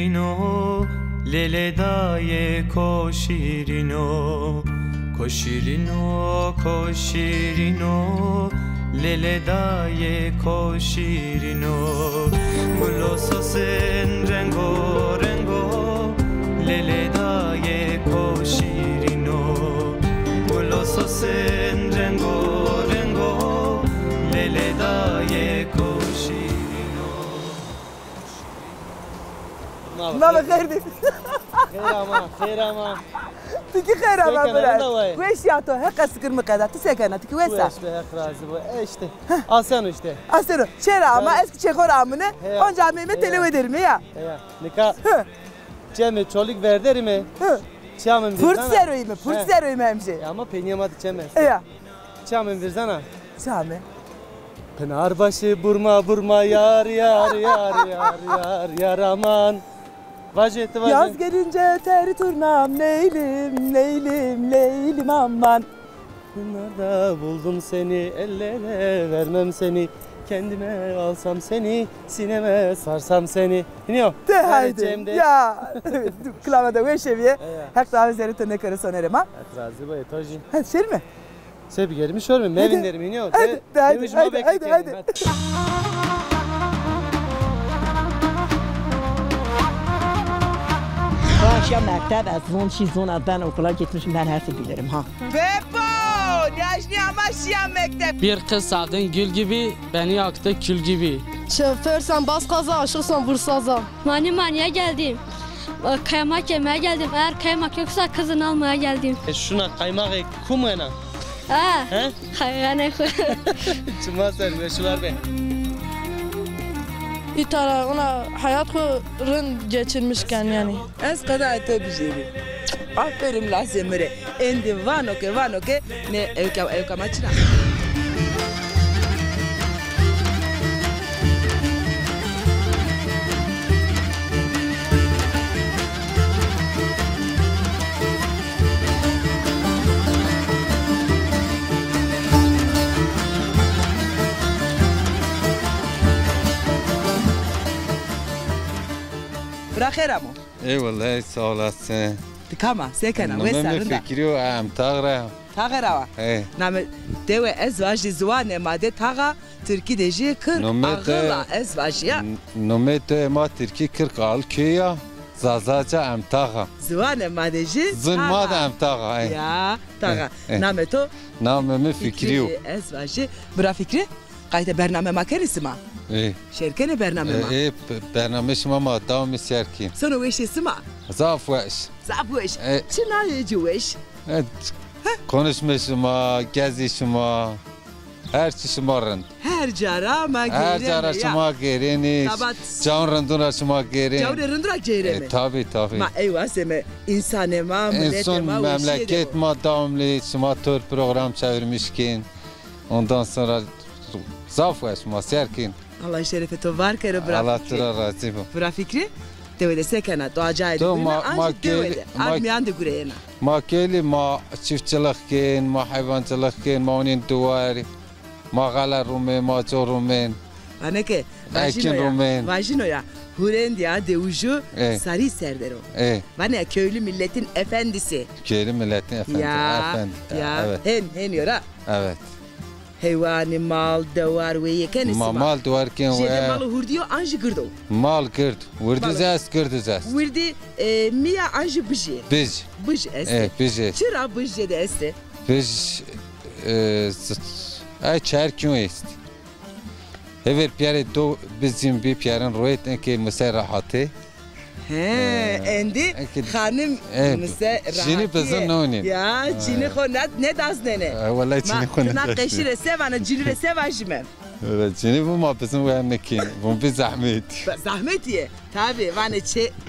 koşirino Lele daye koşirino Koşirino koşirino Lele daye koşirino Buloso sen rengo rengo Lele daye koşirino Buloso sen rengo rengo Lele daye koşirino Nava خير خير اما تكي خير اما براد ويش يا تو هيك اسكر مقدا تسكن تكي ويسا ويش به خرازي işte Aslan işte Asero çera ama eski çekor amını onca meme tele ederim ya nika Cem'e çoluk verder mi Çamın Fırt seroyu mu hemşe ama penyamadı Cem'e ya Çamın versene Çame Pınarbaşı burma yar aman Vacet Yaz gelince ter turnam leylim aman Pınarda buldum seni ellere vermem seni Kendime alsam seni sineme sarsam seni Dinliyor De haydi ya Klavada ve şeviye Hak daha üzeri tırne karı sonerim ha Etrazı bu etoji Hadi şer mi? Sebi gelmiş olur mu? Mevinlerim iniyor Haydi Akşam mektep ezvan şizon ben okula gitmişim ben her şeyi bilirim ha. Bebo! Yaşlı ama şiyan mektep. Bir kız sevdin gül gibi, beni yaktı kül gibi. Şoförsen bas gaza, aşıksan vur saza. Maniye geldim. Kaymak yemeye geldim. Eğer kaymak yoksa kızını almaya geldim. Şuna kaymak kumena. Ha? Yani. Çıkmaz sen meşhular be. İtara ona hayat kurun geçirmişken yani. Ez kadar etebijeri. Aferin la zemre. Endi vanoke ne evka maçına. Bırakırım o. Eyvallah sağ olasın. Kama sekana ve sarında. sarında. Fikri o am tağra. Tağra. Name deve ezvajı zuvane made tağa Türkiye deji kır ağla ezvajıya. Nomete ma Türkiye 40 al köya. Zazaca am tağa. Zuvane madeji. Zulmad am tağa. Ya tağa. Name to. Name Fikri o. Ezvajı. Bra Fikri. Kayıta bername makerisi ma. Şerkene bername ma. Bername şuma ma devam şerkin. Sonra veş isma. Zaf veş. Çına yecuveş. Konuşma, gezişma, her şey şımarın. Her cara ma gerene. Her cara şıma gereni. Can rındura şıma gereni. Can rındura gereni. Tabii. Ma eyvah seme insane ma millete ma. Memleket ma devamlı şıma tür program çevirmişkin. Ondan sonra zaf veş ma serkin. Allah şerefe to var kere bırak. Allah tıra razı bu. Bırak Fikri. Devede sekana doğacaydı. Almayan da gureyena. Ma keli ma çiftçilikkin, ma hayvancılıkkin, ma onun duvarı, ma gala rumen, ma çorumen. Aneke, vajino ya. Huren diye devucu sarı serdero. Vane köylü milletin efendisi. Köylü milletin efendisi. Ya, hen yora. Evet. Heyvani mal davar ve yeken isma. Mal davar ken ve. Jede malı hurdiyo anji gırdo. Mal gırd. Vurdizas gırdizas. Vurdi miya anji bıjı. Bıj este. Bıj. Çıra bıj jede este. Bıj ay çerkyon est. Hever piyare do bizim bir piyaran royet enke mesela rahatı. Endi hanım mesela rahatı. Cini bizim nonin. Ya cini konat ne daz nene. Vallahi cini konat. Ma keşire sevana cini sevajmen. Evet cini bu ma bizim ve annekin. Bu bir zahmet. Zahmet ye. Tabii vane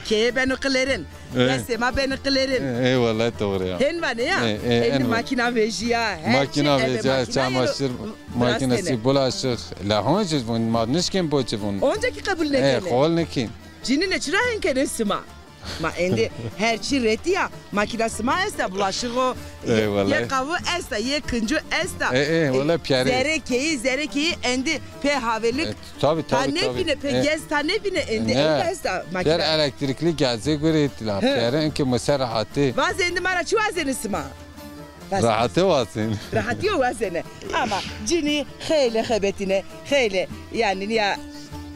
ke ben oklerin. Yasema ben oklerin. Eyvallah doğru ya. Hen vane ya. Endi makina vejiya. Makina vejiya çamaşır makinesi bulaşık. La honca bunun madnışken boçe bunun. Oncaki kabul ne kene. Kol nekin. Cini ne çırahen kene sima. Ma endi herçi reti ya makinası ma esta bulaşık o ye kavu esta ye kıncı esta valla piyari zerekeyi endi pe havelik tabi tane bine pe gez tane bine endi esta makina piyar elektrikli gazı göre ettiler piyarın ki mesela rahatı vaz endi mara çu vazenisi ma rahatı vazen rahatı yok vazene ama cini hele hebetine hele yani ya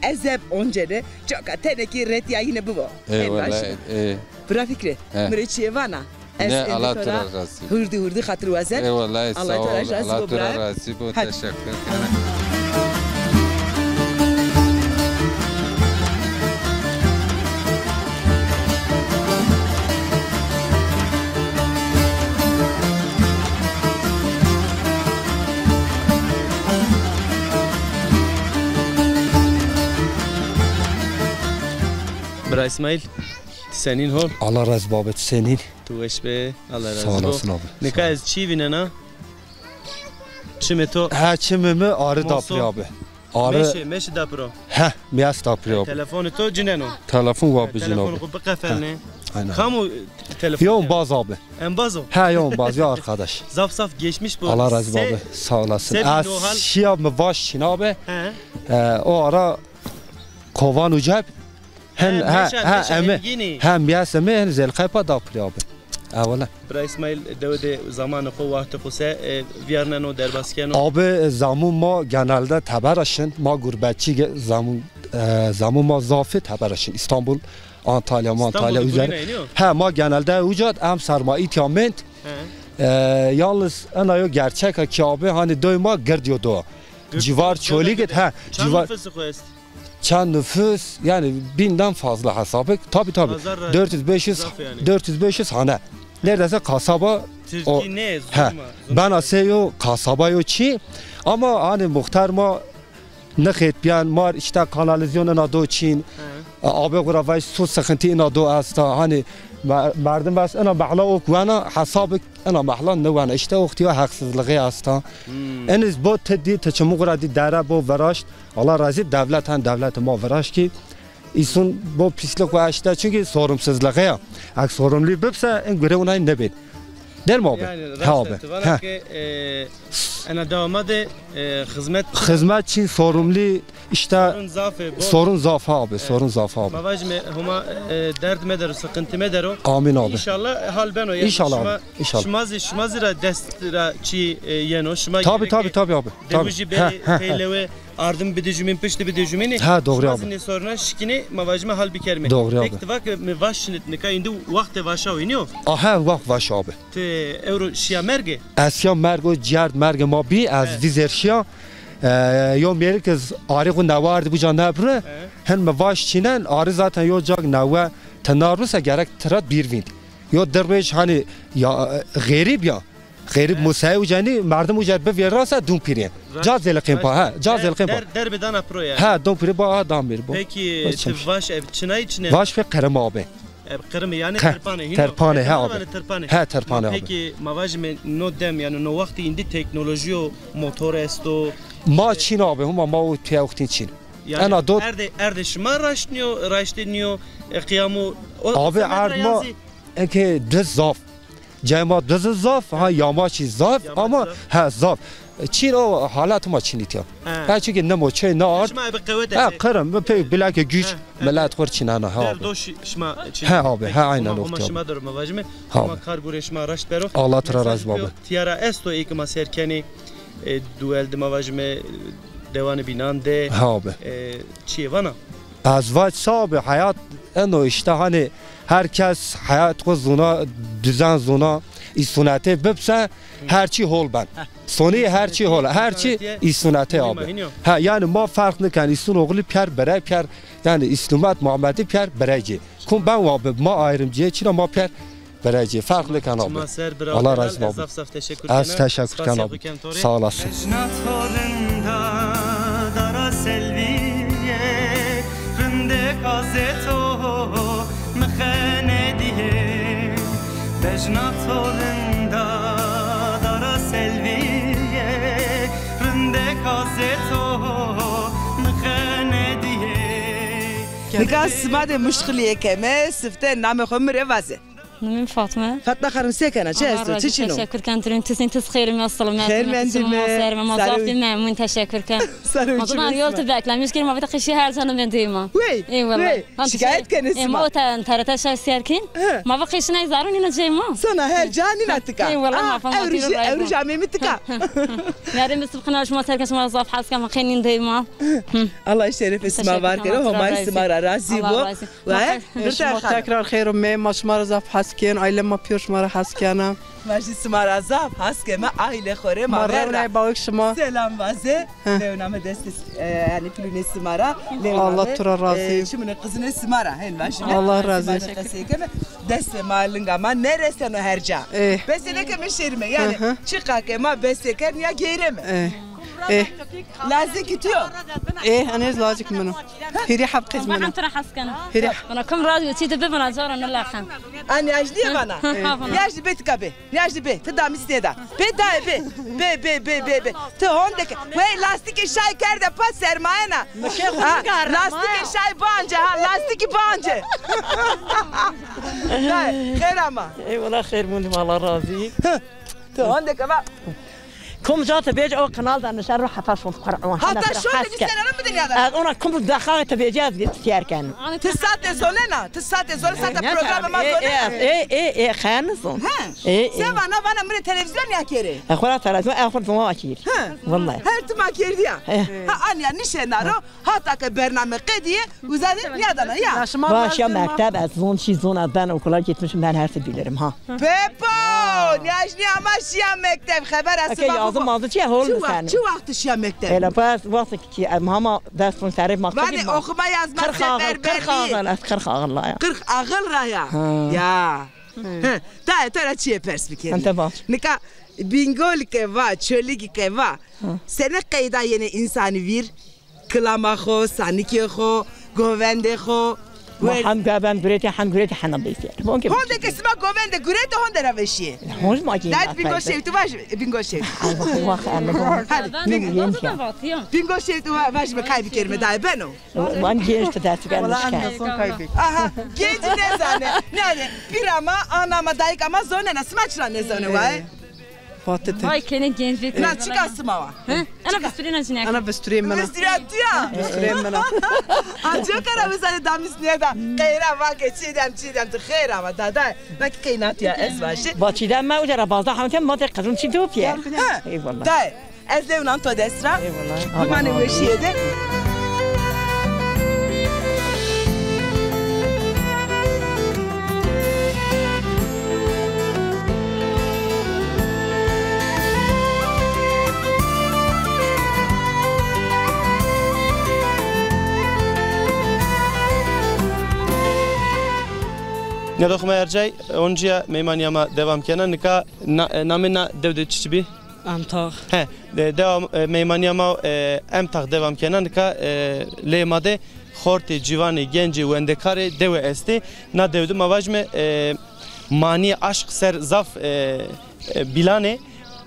ezeb oncede çok teneki ret ya yine bu. Eyvallah. Bırak fikri. Müreciye vana. Ne Allah tura razı. Hurdi hatır vazen. Eyvallah sağ ol. Allah tura razı. Bu teşekkür ederim. Bra İsmail, senin hol. Allah razı babet senin. Tu eş be, Allah razı. Sağ olasın abi. Ne kadar çivine na? Çime to? Ha çimimi arı dapri abi. Arı. Meşe dapro. Ha, miyas dapri abi. Telefonu to cineno. Telefon var bizim abi. Telefonu kupa kafelne. Aynen. Kamu telefon. Yoğun baz abi. En bazo. Ha yoğun baz ya arkadaş. Zaf saf geçmiş bu. Allah razı abi. Sağ olasın. Şia mı vaş abi. O ara kovan ucap. هم ياسمه هن زل خيبة دابري أبي أولا. برا إسماعيل داود زمان خو وقت خوسه ویارنن و درباسکن. أبي زمان ما genelde تبرشن ما غربتچی زمان ما زافت تبرشن İstanbul Antalya üzeri. Ha ma genelde ucat am sermaye tiament. Yalnız ana yo gerçek ki abi hani doyma girdiyordu. Civar çölü git ha civar. Çan nüfus yani 1000'den fazla hesabı tabi 400-500 hane neredeyse kasaba o ne ben aseyo kasaba yo çi ama hani muhtarma ne xetbiyan mar işte kanalizasyonun adı çin abi gravay su sıkıntı adı asta hani مردم بس انا محلا اوكوانا حسابك انا محلا نوانا işte اختي haksızlığı asta eniz bu tedi teçmuğradi dara bu veraş Allah razı devlet ma veraş ki isun bu pislik ve işte çünkü sorumsuzluğu ya ak sorumlu bipse en göre ona ne bil der mi abi ha abi ana devamade hizmet için sorumlu işte sorun zaaf abi sorun zaaf abi. Mavajme huma dert meder sıkıntı meder o. Amin abi. İnşallah hal ben o. İnşallah. Şmazira destra çi yeno şma. Tabii abi. Devuji beyleve ardım bidejümin pişti bidejümini. Ha doğru abi. Şmazini sonra şikini mavajme hal bikerme. Doğru abi. Peki vak me vaşnit ne kayındı vakte vaşa oynuyor. Aha vak vaş abi. Te euro şia merge. Asya mergo ciğer merge ma bi az vizerşia. Yom yeri kız arı navardı bu can nabru hen mevaş çinen arı zaten yolcak nava tenarrusa gerek tırat bir vind yo derbeş hani ya garip musayı cani merdum ucar be verasa dum piren cazel qimpa ha cazel qimpa derbeden apro ya ha dum pire ba adam bir bu peki vaş ev çinay içine vaş pe qırım abi qırım yani terpane ha abi ha terpane abi peki mavaj me no dem yani no vakti indi teknoloji motor esto ما چین آبه هم ما تیاوختی چین. Yani erdş ma raştınıyor kıyamu abi erdma ki düz zaf. Cema düz zaf ha yamaçı zaf ama ha zaf. Çin o halat ma Çin itiyor. Ha çünkü ne moçe ne art. Ha kırım ve pek bilake güç millet kur Çin ana ha. Ha abi ha aynen nokta. Şma dur mavajme. Ama kargure şma raşt bero. Allah tara razı baba. Tiyara esto ek maserkeni duel de mavajme devanı binande çiye vana azvaç sahibi hayat eno işte hani herkes hayat ko zona düzen zona isunate bipse herçi hol ben sonu herçi hol herçi isunate abi ha yani ma farklı kan isun oğlu pier bere pier yani islamat Muhammed'i pier bereci kum ben abi ma ayrımcıya çina ma pier bereci farklı kan abi Allah razı olsun az teşekkür kan abi sağ olasın Nika smade muşkiliye keme sifte name khumre vaze. من فاطمة Fatma Hanım sekana çesto çiçino. تشكر كان ترين تسين تسخير من الصلاة خير من دمه. ما ضافي من تشكر كان ما طبعا يول تبعك لا مشكلة ما بتقي شيء هذا أنا من ديما وي اي والله şikayet kan إيه ما isma. ترى تشا سيركين ما بقي شيء يزارون هنا جاي ما Sana her cani natika. إي والله ما فهمت Evruja memitika. يعني بس بقنا شو ما تركش ما ضاف حاسك ما خينين ديما Allah şeref isma var kere homa isma razi bu. Ve شما تکرار خیر و می ما شما را زف حس کن آیله ما پیور شما را حس کنم Maji isma razaf haskeme aile khore ما ma رو verra. باوک شما Selam vaze. Leoname destes yani plüne simara. Allah tura razı. Şimdi kızını simara. Helva şimdi. Allah razı. Deste malın ama neresen o herca. Besene keme şerime yani çıka kema beseken ya geyreme. لازم كتير انا لازم منه هي حبقت ما منه عم ترى حاسك أنا كم راضي وتيت ببنا زارا نلا خان أنا أجدي بنا ياجي بيت كبي ياجي بيت تدام استيدا بيت داي بي تهوندك وين لاستيك الشاي كارده بس سرماينا لاستيك الشاي بانجا لاستيك بانجا خير أما اي والله خير مني والله راضي تهوندك بقى كم جات بيج او قناه ده نشر روح حتى شوف قرعون حتى شو اللي انا ما بدي هذا انا كم دخلت بيجات اختيار كان تسات زولنا تسات زول سات برنامج ما زولنا ايه خانزون ايه سبع انا من التلفزيون يا كيري اخويا تلفزيون اخر ما اكيد والله هرت ما كيرديا انا نشنارو هاتاك برنامج قديه وزاد نيادنا يا باش يا مكتب از زون شي زون ادن okula gitmişim ben her şeyi bilirim ha Pepo niyajni ama şia mektep haber asma Ağzı çiğ oldu sen. Çu vakti şia mektep. Hele bas vakti ki ama dersin tarif maktabı. Bani okuma yazma seferberliği. 40 ağırla ya. 40 ağırla ya. Ya. Da tara çiğ perspektifi. Ante bak. Nika bingol ke va, çölük ke va. Sene kayda yeni insanı vir. Klama xo, saniki xo, govende xo. هم جابن بريتي هم بريتي حنا بيصير ممكن هوندك اسمها جوفندا جوريتو هوندا رافشي هون ما جينا لا بينغو شيتو واش بينغو شيتو الله انا بينغو شيتو واش بكاي بكلمه داي بنو وان جيش تدات كان والله انا صون كايبي اها جيت نزانه نادي بيراما انا ما دايك اما زونه نسمعنا نزانه واي فاتت هاي كانت جين فيك لا تشيكا سماوا انا بسترينا جناك انا بستريم منه بسترياتيا بستريم منه انجو كره وسال دامس نيدا خيرا واك تشيدم تخير اما دادا لك كيناتيا اسماشي باتشيدا ما وجرا بازا حمتم ما تقدرون تشيدو بيه اي والله داي ازلون انتو دسرا اي والله بماني وشيده ندخم ارجای اونجا میمانی ما دوام کنن نکا نامنا دود چیبی امتاق ها دوام میمانی ما امتاق دوام کنن نکا لیماده خورت جوانی گنجی وندکاری دو استی نا دود مواجم مانی عشق سر زاف بیلانه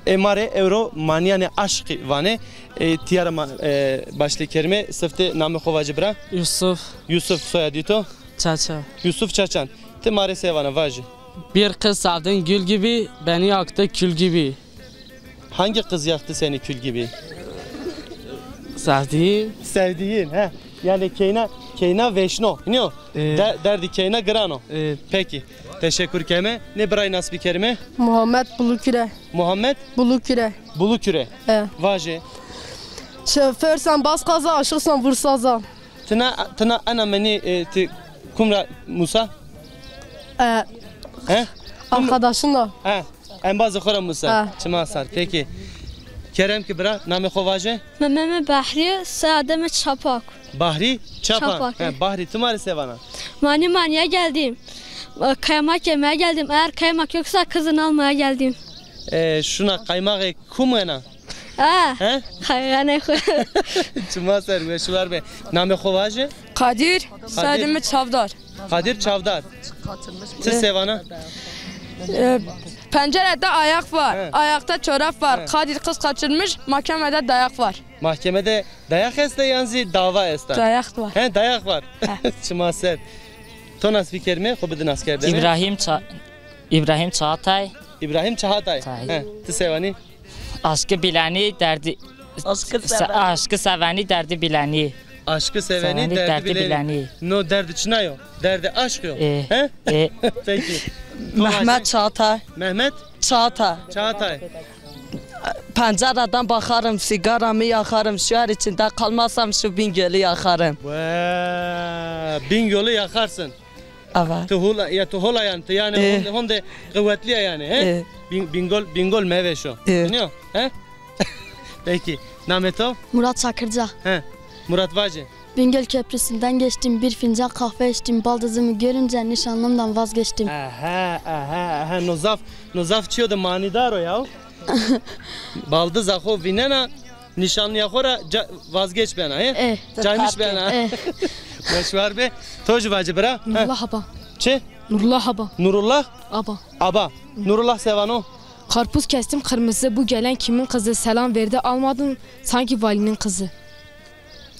اماره اورو مانیان عشق وانه تیار başlı kelime sıftı namı kovacı bra Yusuf soyadı to Çaça Yusuf Çaçan te mare sevana vajı bir kız sevdin gül gibi beni yaktı kül gibi hangi kız yaktı seni kül gibi sevdiğin he yani Keyna Veşno ne derdi Keyna Grano peki teşekkür keme ne bray nasıl bir kelime Muhammed Buluküre Muhammed Buluküre vajı şoförsen bas kaza aşıksan vursaza tına ana meni kumra Musa arkadaşınla en bazı khora Musa çima sar peki Kerem ki bra name khovaje Mehmet Bahri Sademe Çapak Bahri Çapak Bahri tumari sevana Maniye geldim kaymak yemeye geldim eğer kaymak yoksa kızını almaya geldim şuna kaymak kumena yani çima sar ve şular be name khovaje Kadir Sademe Çavdar Kadir Çavdar siz sevana pencerede ayak var ayakta çorap var Kadir kız kaçırmış mahkemede dayak var Mahkemede dayak este yanzi dava este. Dayak var. He dayak var. Çımaset. Tonas bir kelime kubidin askerde. İbrahim Çağatay. İbrahim Çağatay. He. Tisevani. Aşkı bileni derdi. Aşkı seveni derdi bileni. Aşkı seveni derdi bileni. No derdi çınayo. Derdi aşk yok. He? Peki. Mehmet Çağatay. Mehmet Çağatay. Çağatay. Pencereden bakarım, sigaramı yakarım, şehir içinde kalmazsam şu Bingöl'ü yakarım. Bingöl'ü yakarsın. Evet. Tuhula yani honde kuvvetli yani he? Bingöl meyve şu. Biliyor? He? Peki. Nameto? Murat Çakırca. He. Murat Vacı. Bingöl Köprüsü'nden geçtim, bir fincan kahve içtim, baldızımı görünce nişanlımdan vazgeçtim. Aha, nozaf çiyordu manidar o ya. Baldız akho vinena, nişanlı yakora vazgeç bana he? Caymış bana. Meşvar be. Toju Vacı bra. Nurullah Aba. Çe? Nurullah Aba. Nurullah? Aba. Aba. Nurullah Sevano. Karpuz kestim kırmızı, bu gelen kimin kızı, selam verdi almadım sanki valinin kızı.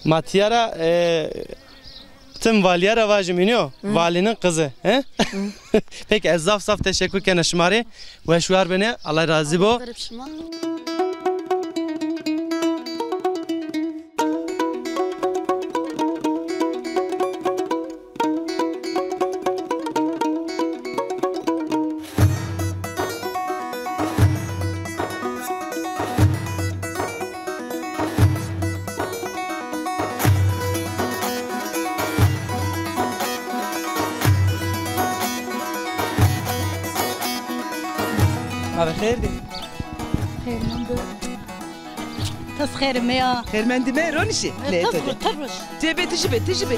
Matiyara tüm valiyara vacım iniyor. Valinin kızı. He? Peki ezzaf saf teşekkür kene şımari. Ve şuar beni Allah razı bu. ما بخير دي خير من دو تسخير ميا خير من دي ما رونشي لا ترش تبي تجبي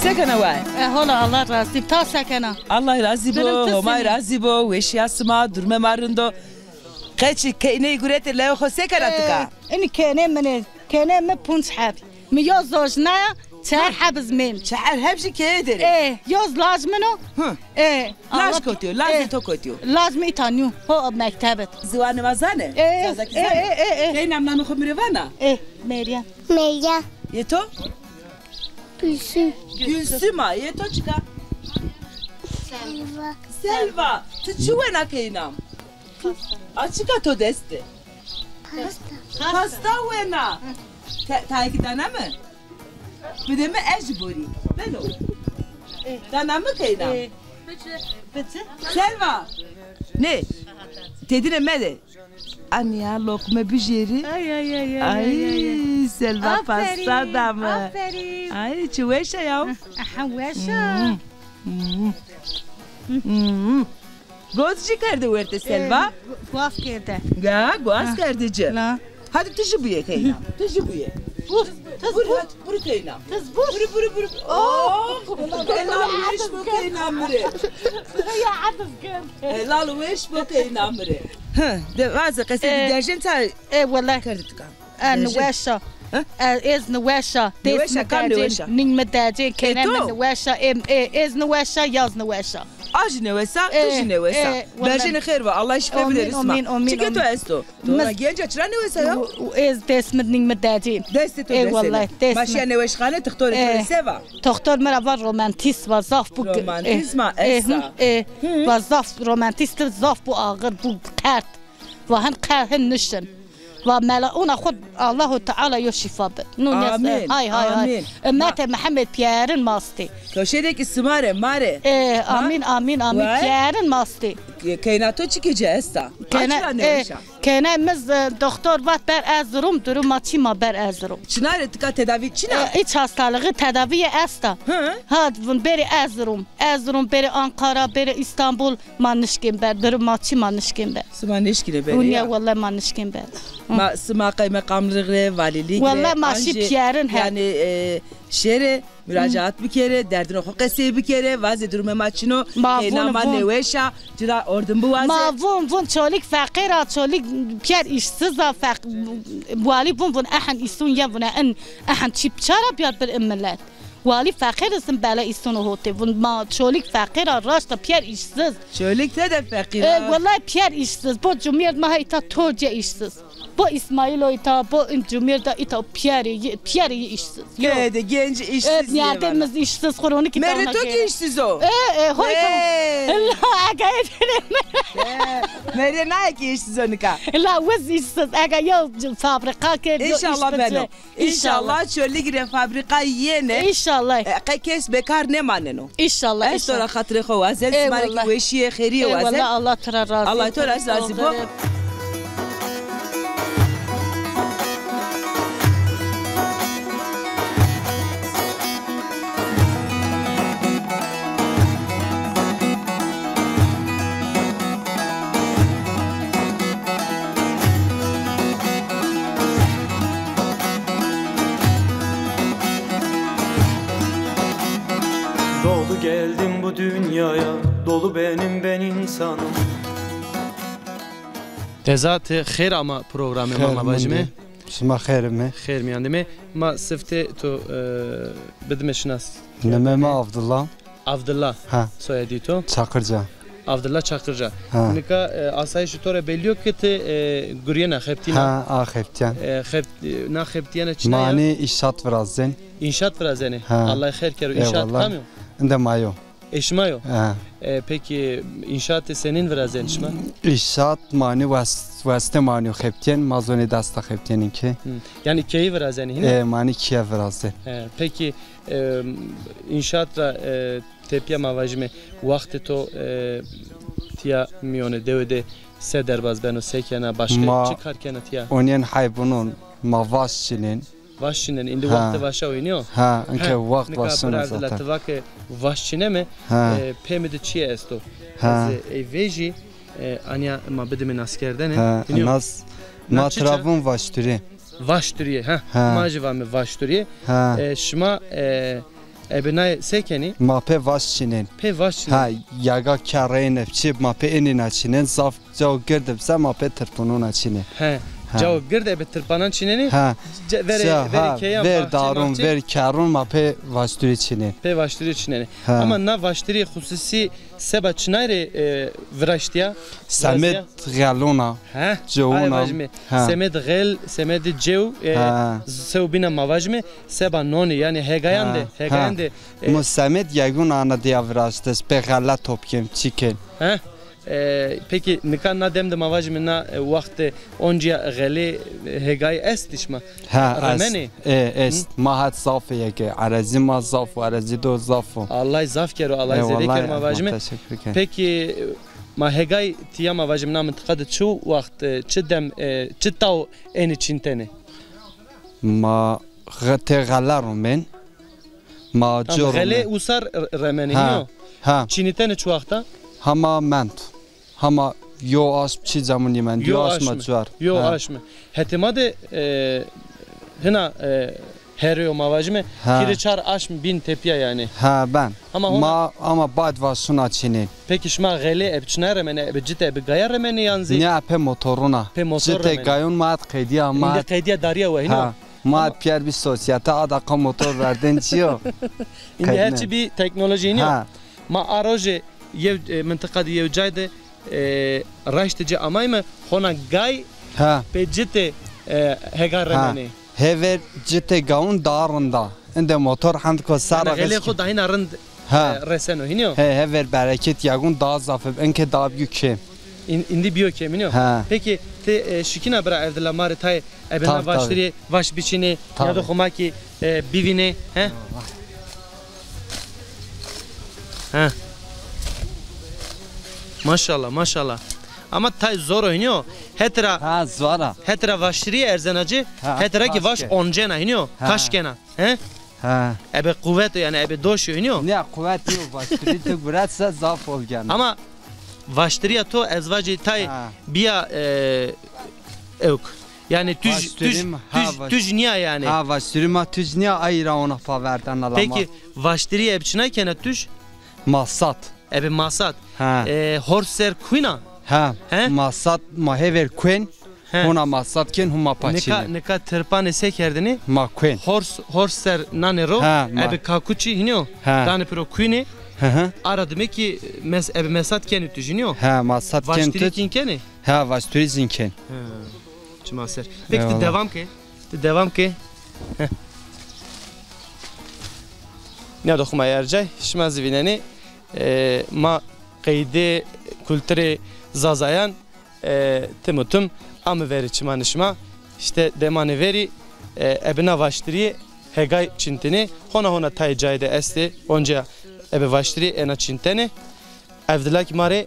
سكنة واي هلا الله راسي تا سكنة الله razı bu homa razı bu veşyasma durma marındo kaç kene gurete la xo sekaratka اني كاني من بونس حاب ميا زوجنا شهر حبز من شهر هبشي كيدر ايه يوز لازمنو ايه لاش كوتيو لازم تو كوتيو لازم يتانيو هو مكتبت زوان مازانه ايه ايه كاين عملنا نخو مريفانا ايه مريم يتو Gülsüm yeto çıka Selva Tçuena keinam Açıka to deste Pasta wena Taiki dana mı? Bir de mi ecburi? Ben o Dana mı keinam? Selva Ne? Tedine mede Anya lokma bijeri Ay Selva pasta da mı? Aferin Ay çuveşa ya حواشة Göz çıkardı verte Selva Guas kerde Ya göz kardıcı La Hadi tuşu buye kayna Tuşu buye Buru kayna Buru Oh Helal veş bu kayna mire يا عدس كم Helal veş bu kayna mire De vazı kaseti derjen ta ايه والله kardık نواشة إز نواشة نواشة كم نواشة؟ نين مداجين كنا من نواشة إز نواشة ياز نواشة Aj nevesa, tuj nevesa. Berjene خير ve Allah şifa bilir isma. Çıkı to esto. Dona genç açıra nevesa ya. إز دس من نين مداجين. Deste to إيه والله deste. Maşiya neveşhane تختار seva. تختار مرا var romantist ve zaf bu. Romantizma esa. Ve zaf romantist zaf bu ağır bu kert. Ve hem kahin nişin. وملؤون خد الله تعالى يشفى آمين هاي أمات محمد بيارن ماستي كوشيدك السمارة ماري إيه آمين بيارن ماستي كيناتو تشيكي استا كنا مز دكتور بات بر ازروم درو ماچی ما بر ازروم چنار تکا تداوی چنا hiç hastalığı tedavi asta bun beri Erzurum beri Ankara beri İstanbul manışkin ber درو ماچی manışkin ber سمانشكي بر ونيا والله manışkin ber ما سماقي مقام رغري valiliği والله ماشي بيارن yani şere müracaat bir kere derdin o kesi bir kere vazi durumu maçino kenama neveşa cira ordun bu vazi mavun çolik fakir çolik pier işsiz vali bun ahan isun ya buna en ahan çip çara biyat bir millet Vali fakirsin bela istonu hote. Ma çolik fakir raşta pier işsiz. Çolik de fakir. Vallahi pier işsiz. Bu cumhuriyet ma ita toce işsiz. Bu İsmail o ita bu cumhuriyet ita pier işsiz. Köyde genç işsiz. Evet niyademiz işsiz kronik ita ona. Meritok işsiz o. Hoy la gayet. Merina ki işsiz onu ka. La vız işsiz. Aga yol fabrika ke. İnşallah benim. İnşallah çolik fabrika yene. İnşallah. Kes bekar ne maneno. İnşallah. Sonra hatırı xawazel smarki weşiye khiri wazel. Vallahi Allah tara razı. Allah tara razı bu. Dolu geldim bu dünyaya, dolu ben insanım. Tezat khair ama programı mama bacme. Şma khair mi? Khair mi yani ma sifte to bedme şinas. Nememe Abdullah. Abdullah. Ha. Soyadı to? Çakırca. Abdullah Çakırca. Nika asayiş tore belliyor ki te guriyana kheptina. Ha, kheptiyan. Na kheptiyana çina. Mani inşaat vrazden. İnşaat vrazeni. Allah khair kero inşaat kamyo. Inde mayo. Eşmayo. Peki inşaat senin vrazden şma? İnşaat mani vaste mani kheptiyan mazoni dasta kheptiyanin ki. Yani keyi vrazeni yine. Mani kiye vrazden. Peki inşaatla tepya mavajme vakti to tiya miyone devede se derbaz beno sekena başka çıkarken tiya. Onyen hayvanın mavaşçinin. Vaşçinen indi vakti vaşa oynuyor. Ha, anke vakt vaşçının zaten. Nika bravde vaşçine mi? Pemede çiye esto. Veji anya ma bedemin askerden. Nas matrabun vaşturi. Vaşturiye ha. Majiva mi vaşturiye. Şma Ebenay sekeni mape vaşçinin. Pe vaşçinin. Ha yaga karayin efçi mape enin açinen zaf cav girdipse mape tırpunun açinen. He. Cav girde be tırpanan çineni. Ha. Ver keyam. Ver darun ver karun mape vaşturi çinin. Pe vaşturi çineni. Ama na vaşturi hususi seba çinayre vraştiya. Samet galona. Ha. Jouna. Samet gal, samet cev. Sevbina mavajme seba noni yani hegayande. Hegayande. Mu samet yagun ana diya vraştes pe galla topkem çiken. Ha. Peki nikan na demde mavajme na vakti onca gali hegay estişma. Ha. Rameni. Est. Mahat zaf yeke. Arazi ma zaf, arazi do zaf. Allah zaf kero, Allah zede kero mavajme. Peki ma hegay tiya mavajme na mıntıkada çu vakt çidem çitav eni çinteni. Ma gate galarım ben. Ma jorum. Gali usar rameni no. Ha. Çiniteni çu vakta? Hama ment. Hama yo aşm çi zamani men. Yo aşma çuar. Yo aşma. Hetimade hına heriyo mavajme kiri çar aşm bin tepiya yani. Ha ben. Ama bad var şuna çinin. Peki şma gali ebçina remene ebcite eb gayar remene yanzi. Ne ape motoruna. Pe motor remene. Cite gayon maat kaydiya maat. İndi kaydiya dariya ve hino. Maat piyer bir sosyete adaka motor verdin çiyo. İndi herçi bir teknoloji iniyor. Ma aroje yev mıntıkada yev cayde raştıcı amayma hona gay pe cite hegar remene. Hever cite gayun darında. İndi motor handko sara. Gele xud hina rend reseno hiniyor. Hever bereket yagun daha zafıf enke daha büyük şey. İndi biyo keminiyor. Peki te şikina bra evdela mari tay ebena vaştiri vaş biçini ya da xomaki bivine he? Ha. Maşallah maşallah. Ama tay zor oynuyor. Hetra zora. Hetra vaştiri erzenacı. Hetra ki vaş oncena oynuyor. Kaşkena. He? Ebe kuvvet yani ebe doş oynuyor. Ne kuvvet yok vaştiri tu buratsa zaf olgan. Ama vaştiriya to ezvacı tay biya yok. Yani tüj niye yani? Ha vaştiri ma tüj niye ayıra ona paverden alama. Peki vaştiriya ebçinayken tüj? Masat. Ebe masat. Horser kuina. Ha. Masat mahever kuen. Hona masat kin huma paçini. Neka terpane sekerdini. Ma kuen. Horser nanero. Ebi kakuçi hinyo. Dane pero kuini. Ara demek ki ebi mesat ken ütüjünyo. Ha masat ken tut. Vaştirikin keni. Ha vaştirikin ken. Çmaser. Peki de devam ki. De devam ki. Ne dokuma yercay. Şmaz vineni. Ma qeyde kültüre zazayan temutum amı veri çimanışma işte demanı veri ebina vaştiri hegay çintini hona taycayda esti onca ebe vaştiri ena çinteni evdilak mare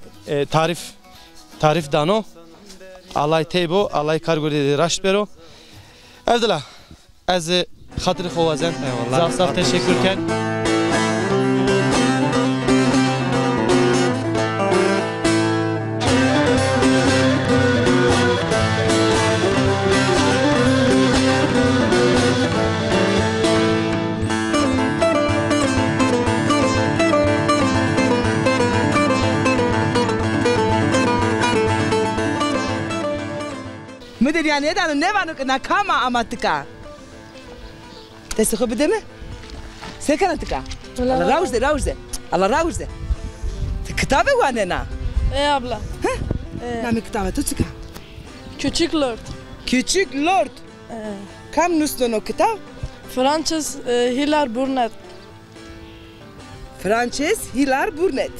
tarif dano alay teybo alay kargori raşbero evdila az hatırı xovazen zaf teşekkürken Müdür yani ne var ne kama amatıka. Tesi xobi deme. Sekana tıka. Allah rauze. Allah rauze. Kitabı var ne na? Abla. Nami kitabı tutuka. Küçük Lord. Küçük Lord. Kam nustun o kitap? Frances Hilar Burnett. Frances Hilar Burnett.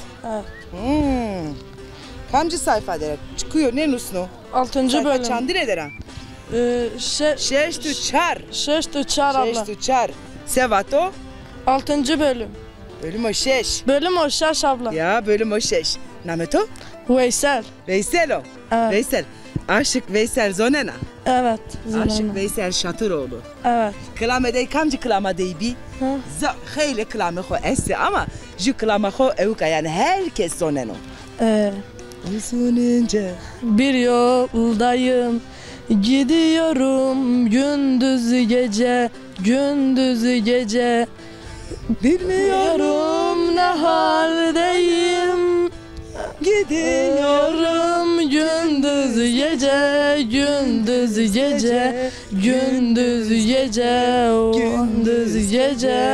Kamcı sayfa derek çıkıyor ne nusnu? 6. bölüm. Çandı ne deren? Şeştü çar abla. Şeştü çar. Sevato? 6. bölüm. Bölüm o şeş. Bölüm o şeş abla. Ya bölüm o şeş. Nameto? Veysel. Veysel o. Evet. Veysel. Aşık Veysel Zonena. Evet. Zonena. Aşık Veysel Şatıroğlu. Evet. Kılamedeyi kamcı kılamedeyi bi. Xeyli kılame xo esti ama ju kılame xo evka yani herkes Zoneno. Uzununca bir yoldayım gidiyorum gündüz gece bilmiyorum ne haldeyim gidiyorum gündüz gece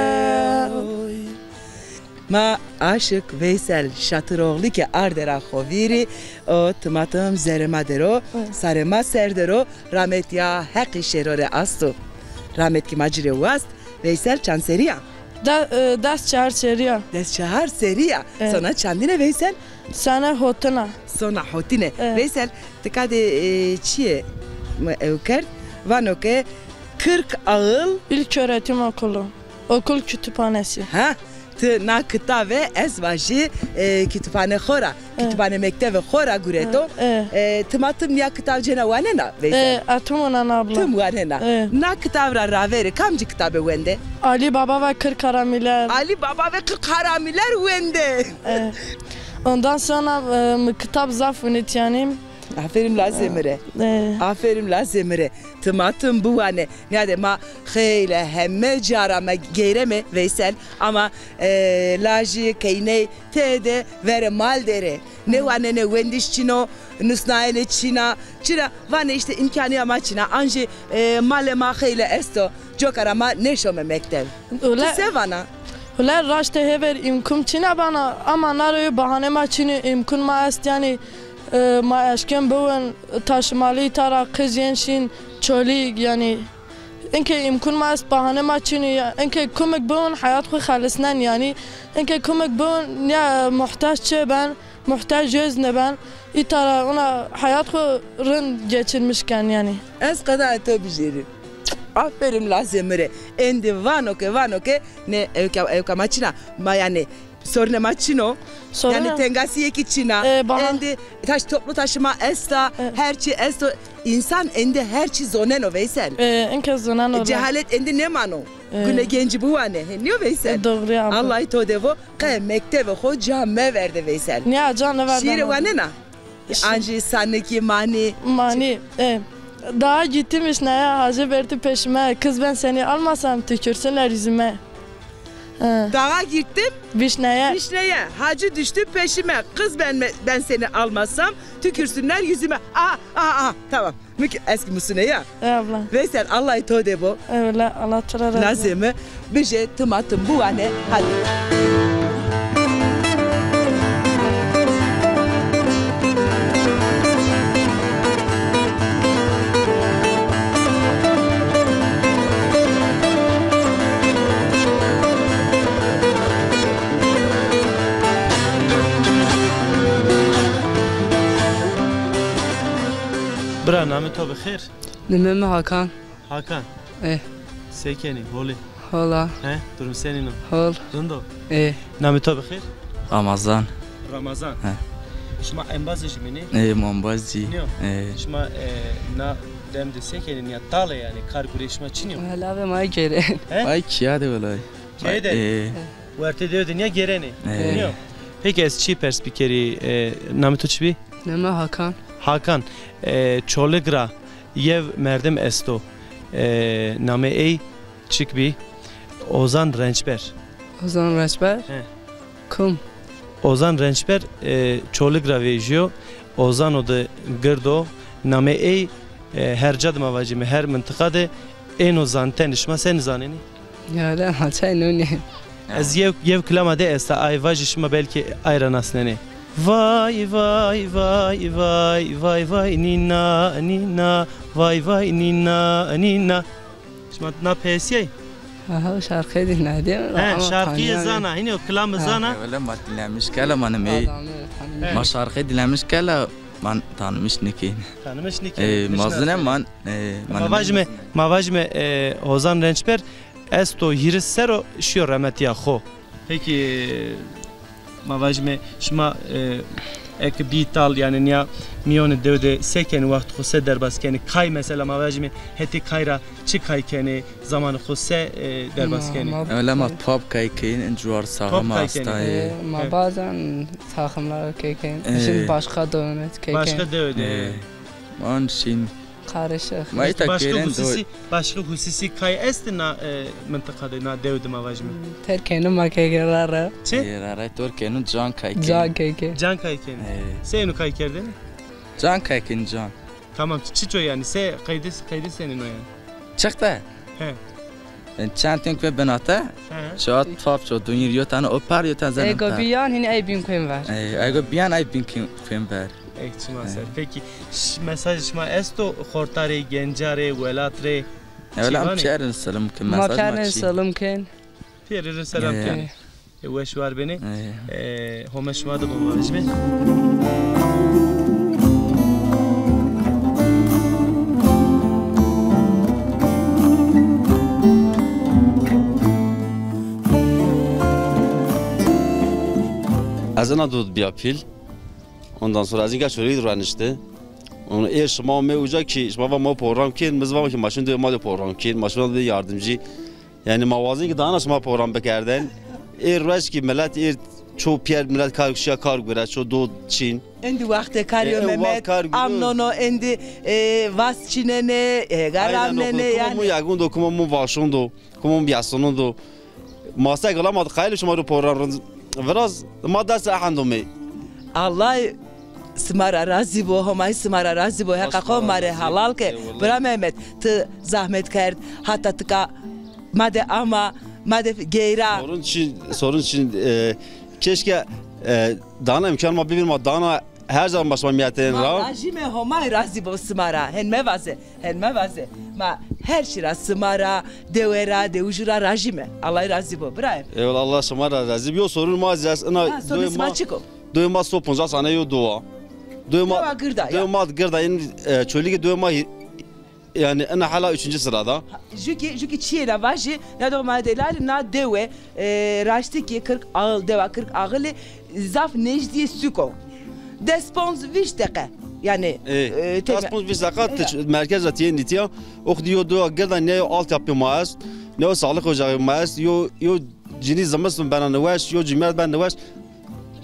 Ma aşık Veysel Şatıroğlu ki ardera xoviri o tımatım zeremadero sarema serdero rahmet ya haqqi şerore astu rahmet ki macire wast Veysel Çanseriya dest çahar seriya sonra çandine Veysel sana hotina Veysel tıkade çiye evker vanoke 40 ağıl İlköğretim okul kütüphanesi na kitave ez vaji kütüphane xora kütüphane mektebe xora gureto tımatım ya kitap cena wanena atımına abla tım wanena na kitavra raveri kamcı kitabe wende Ali Baba ve 40 haramiler wende ondan sonra kitap zaf unutyanim Aferin la zemire. Tımatım bu hani. Yani ma xeyle hemme carama geyreme Veysel ama laji keyne tede vere mal dere. Ne vane ne vendiş çino nusnaile çina. Çira vane işte imkanı ama çina. Anji male ma xeyle esto. Jokarama ne şome mektev. Sevana. Ular raşte hever imkum çina bana ama naroyu bahane ma çini imkun ma est yani ما اشکم بون تاشمالی تارا قزینشین چولی یعنی اینکه امکان ما است بهانه ما چینی اینکه کمک بون حیات خو خالصنن یعنی اینکه کمک بون یا محتاج چه بن محتاج جز نبن ای تارا اونا حیات خو رن geçirmişken yani az kadar tabii aferin lazımre endi vanoke ne evka maçına ma yani sorun maçino yani tengasiye kiçina endi toplu taşıma esta herçi esto insan endi herçi zoneno Veysel enke zoneno cehalet endi ne mano güne genci bu ane ne Veysel doğru ya Allah ito devo mektebe ho came verdi Veysel ne canı verdi şiiri vanena anji sanki mani daha gittim işneye hacı verdi peşime kız ben seni almasam tükürsünler yüzüme Dağa gittim. Vişneye. Vişneye. Hacı düştü peşime. Kız ben seni almazsam tükürsünler yüzüme. Tamam. Eski musune ya. Abla. Veysel Allah'ı tode bu. Evet Allah çara. Lazımı. Bir şey tımatım bu anne. Hadi. برا نام تو بخیر؟ نمیم Hakan. Hakan. Sekeni, holi. Hola. Durum senin o. Hol. Dundo. نام تو بخیر؟ رمضان. رمضان. شما انبازی جمینی؟ منبازی. شما نا dem de sekenin ya tale yani kar güreşme çiniyor. Hala ve may gere. Ay kiyade olay. Kiyade. Verte diyor dünya gereni. Biliyor. Peki es çi perspikeri namı tuçbi? Neme Hakan. Hakan. Çolegra yev merdem esto. Name ey çıkbi. Ozan Rençber. Ozan Rençber? Kum. Ozan Rençber çolegra vejiyor. Ozan o da gırdo. Name ey her cadıma vacime her mıntıkada en ozan tenişma sen zaneni. Ya da haçay nuni. Az yev klamade esta ay vajişma belki ayran asneni. Vay vay vay vay vay vay nina nina vay vay nina nina. Şimdi na pesiye. Aha şarkıyı dinledim. Şarkıyı zana yine o klamı zana. Öyle ma dinlemiş kala manım ma şarkıyı dinlemiş kala man tanımış nikin. Tanımış nikin. Mazne man. Mavajme Ozan Rençber esto yirisero şiyor rahmet ya ho. Peki mavajme şma ek bital yani niya miyone devde seken vakt xose derbaskeni kay mesela mavajme heti kayra çi kaykeni zamanı xose derbaskeni. Öyle ma pop kayken enjuar sağma hastayı. Ma bazen takımlar kayken. Şimdi başka dönet kayken. Başka dövde. Man şimdi karışık. Başka hususi kay esti na mıntıkada na devde mavajme. Terkenim makaygerara. Çi? Rara Türkiye'nin can kayken. Can kayken. Can kayken. Seni kaykerdin? Can kayken can. Tamam çiço yani se kaydı senin o yani. Çıktı. He. Çant denk ve benata. Şat fap ço dünya yotan opar yotan zaten. Ego biyan yine ay bin koyun var. Ego biyan ay bin koyun var. Peki mesaj şma esto xortare gencare velatre. Evlam çerin selam ki mesaj maçı. Ma çerin selam ken. Çerin selam ken. Weş var beni. Homeş var da bu vajme. Azana dud biapil. Ondan sonra az inga şöyle duranıştı. Onu şma me uca ki şma ma program ki mızva ki maşın de ma program ki maşın de yardımcı. Yani mavazin ki daha nasıl program bekerden. Raş ki millet çoğu piyer millet kar göre çoğu do Çin. Endi vakte karıyor Mehmet. Amnono endi vas çinene garamnene yani. Mu yagundo kuma mu vaşondo kuma mu biasondo. Masa galamadı kaylı şma program biraz madde ahandomi. Allah smara razı bu, homay smara razı bu. Hakikaten mare halal ke. Bıra Mehmet, tı zahmet kert, hatta tıka made ama made geyra. Sorun için keşke dana imkan ma bilmem dana her zaman başıma miyetin ra. Rajime homay razı bu smara. Hen mevaze. Ma her şira smara, devera, devujura rajime. Allah razı bu. Bıra. Eyvallah Allah smara razı. Yo sorun maziyas ana doyma sopunca sana yo doğa. Doyma gırda yani çölüge doyma yani ana hala 3. sırada. Juki çiğla vajı ne doyma delal na deve raştiki 40 ağıl deva 40 ağılı zaf necdiye süko. Despons vişteke. Yani despons vişteke merkez atiyen nitiya. Ok diyor doğa gırda ne alt yapı maas ne o sağlık ocağı maas yo cini zamasın ben anıvaş yo cimert ben anıvaş.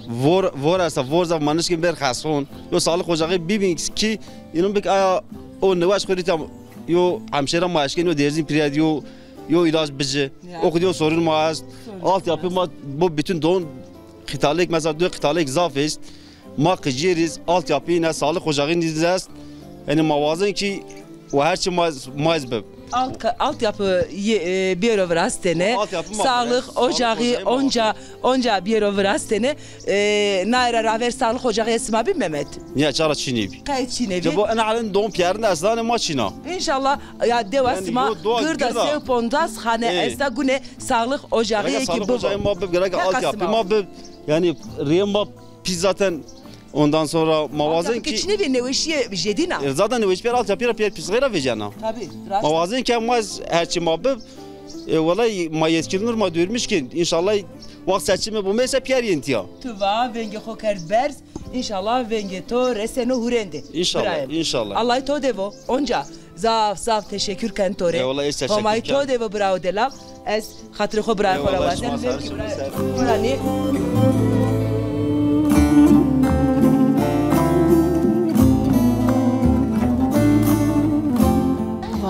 Vor zav manış ki ber khasfon yo sağlık ocağı bibin ki inun bek aya o nıvaş khoritam yo amşera maaşken yo derzin priyad yo ilaç bizi okuduğu sorun maaz altyapı bu bütün doğun kıtalık mesela diyor kıtalık zaf ist. Ma kıcıyız altyapı yine sağlık ocağın izlez. Yani mavazın ki o her şey mazbeb. Altyapı bir over hastane, sağlık ocağı onca bir over hastane, naira raver sağlık ocağı esma bin Mehmet. Niye çara Çin'i? Kayıt Çin'i. Bu ana alın doğum pierine aslanı ma Çin'a. İnşallah ya devasma gırda sevpondas hane esta güne sağlık ocağı ki bu. Sağlık ocağı mabbe gerek altyapı mabbe yani riyem pis zaten. Ondan sonra mavazın ki içine bir neveşiye jedina. Zaten neveş bir altyapı bir pis gayra vecana. Tabii. Mavazın ki maz her şey mabbe vallahi ma yetkililer ma diyormuş ki inşallah vakt seçimi bu mesela piyer yentiya. Tuva venge hoker berz inşallah venge to reseno hurende. İnşallah. Allah to devo onca zaf teşekkür kentore. Vallahi teşekkür. Homay to devo bravo dela es hatırı ho bravo kolavazem. Burani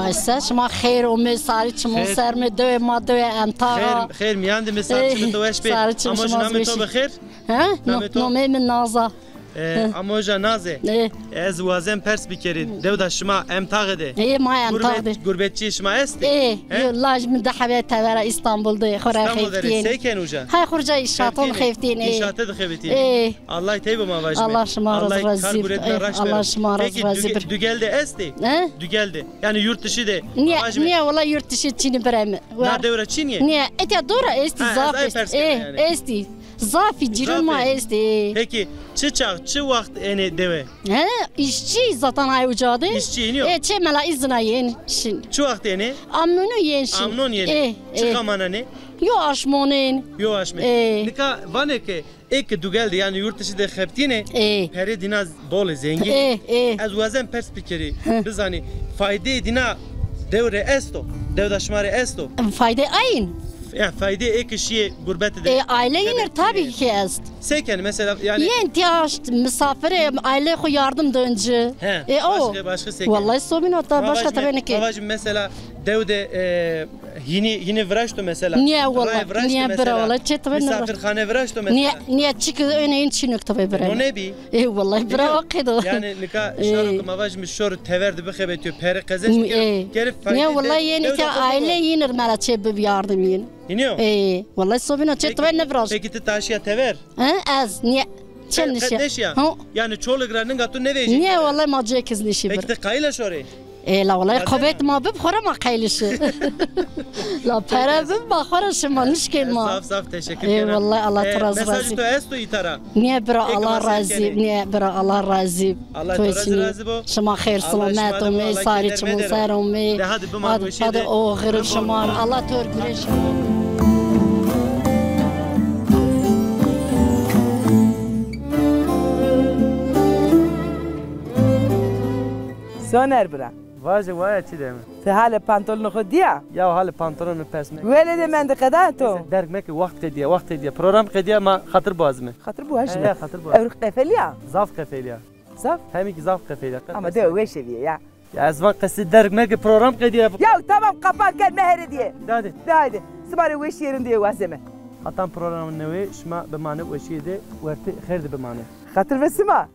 Vaysa şuma xeyr o mesari çmo serme döve ma döve emtağa. Xeyr miyan de mesari çmo döve şbe. Ama jname to bexeyr? Ha? No min naza. Ama hoca naze. Ez wazem pers bikeri. Devda şma emtağı de. Ma emtağı de. Gurbetçi şma est. Yolaj min dahabe tavara İstanbul'da xora xeyftin. Seyken hoca. Ha xurca işatın xeyftin. İşatı da xeyftin. Allah teybe ma vajme. Allah şma razı. Allah şma razı. Dügelde esti. Dügelde. Yani yurt dışı de. Niye valla yurt dışı Çin'i bireme. Nerede öyle Çin'ye? Niye? Ete doğru esti zaf. Esti. Zafi cirulma esti. Peki çı vakt ene deve? İşçi zaten ay ucadı. İşçi iniyor. Çemela izna yen şin. Çı vakt ene? Amnonu yen şin. Amnon yen. Çı kamana ne? Yo aşmonen. Yo aşmen. Nika vane ke ek dugeldi yani yurt dışı da xeptine. Peri dinaz bol zengin. Az wazem perspektifi. Biz hani fayda dina devre esto. Devdaşmare esto. Fayda ayin. Ya fayda ek şiye gurbet de. Aile yenir tabii ki est. Seken mesela yani. Yentiyaş misafire aile xo yardım dönce. O. Başka seken. Vallahi sobinota başka tabii ki. Babacım mesela devde yine vraşto mesela. Niye vallahi niye bira vallahi çetve ne. Misafirhane vraşto mesela. Niye çıkı öneyin çinük tabii bira. O ne bi? Vallahi bira okido. Yani nika şartı babacım şor teverdi bixebetiyor pere kazeş gelip fayda. Niye vallahi yeni ki aile yenir mala çebe yardım yin. İniyor. Vallahi sobina çetve ne vraş. Peki taşıya tever. Az niye? Çelnişe. Yani çoğulgranın gatun ne verecek? Niye vallahi macı kız nişi. Peki de kayla şori. La vallahi qabet ma bib xora ma qaylishi. La para bib ma xora şma nişkel ma. Saf teşekkür ederim. Vallahi Allah razı olsun. Mesaj to esto itara. Niye bira Allah razı. Niye bira Allah razı. Allah razı bu. Şma xeyr selamet o me sari çmo sarum me. Hadi o xeyr şma Allah tör güreş. Soner bura. Vaje vaya çi deme. Te hale pantolonu khodiya? Ya hale pantolonu pesme. Wele de men de qada to. Derk mek vaqt qediya. Program qediya ma xatir bazme. Xatir bu haşme. Ya xatir bu. Evr qefeliya. Zaf qefeliya. Zaf? Hemi ki zaf qefeliya. Ama de we şeviye ya. Ya azvan qesi derk mek program qediya. Ya tamam kapat gel meher diye. Hadi. Hadi. Sibari we şerin diye vazeme. Hatam programın nevi şma be mane we şiyede ve xeyr de be mane. Xatir ve sima.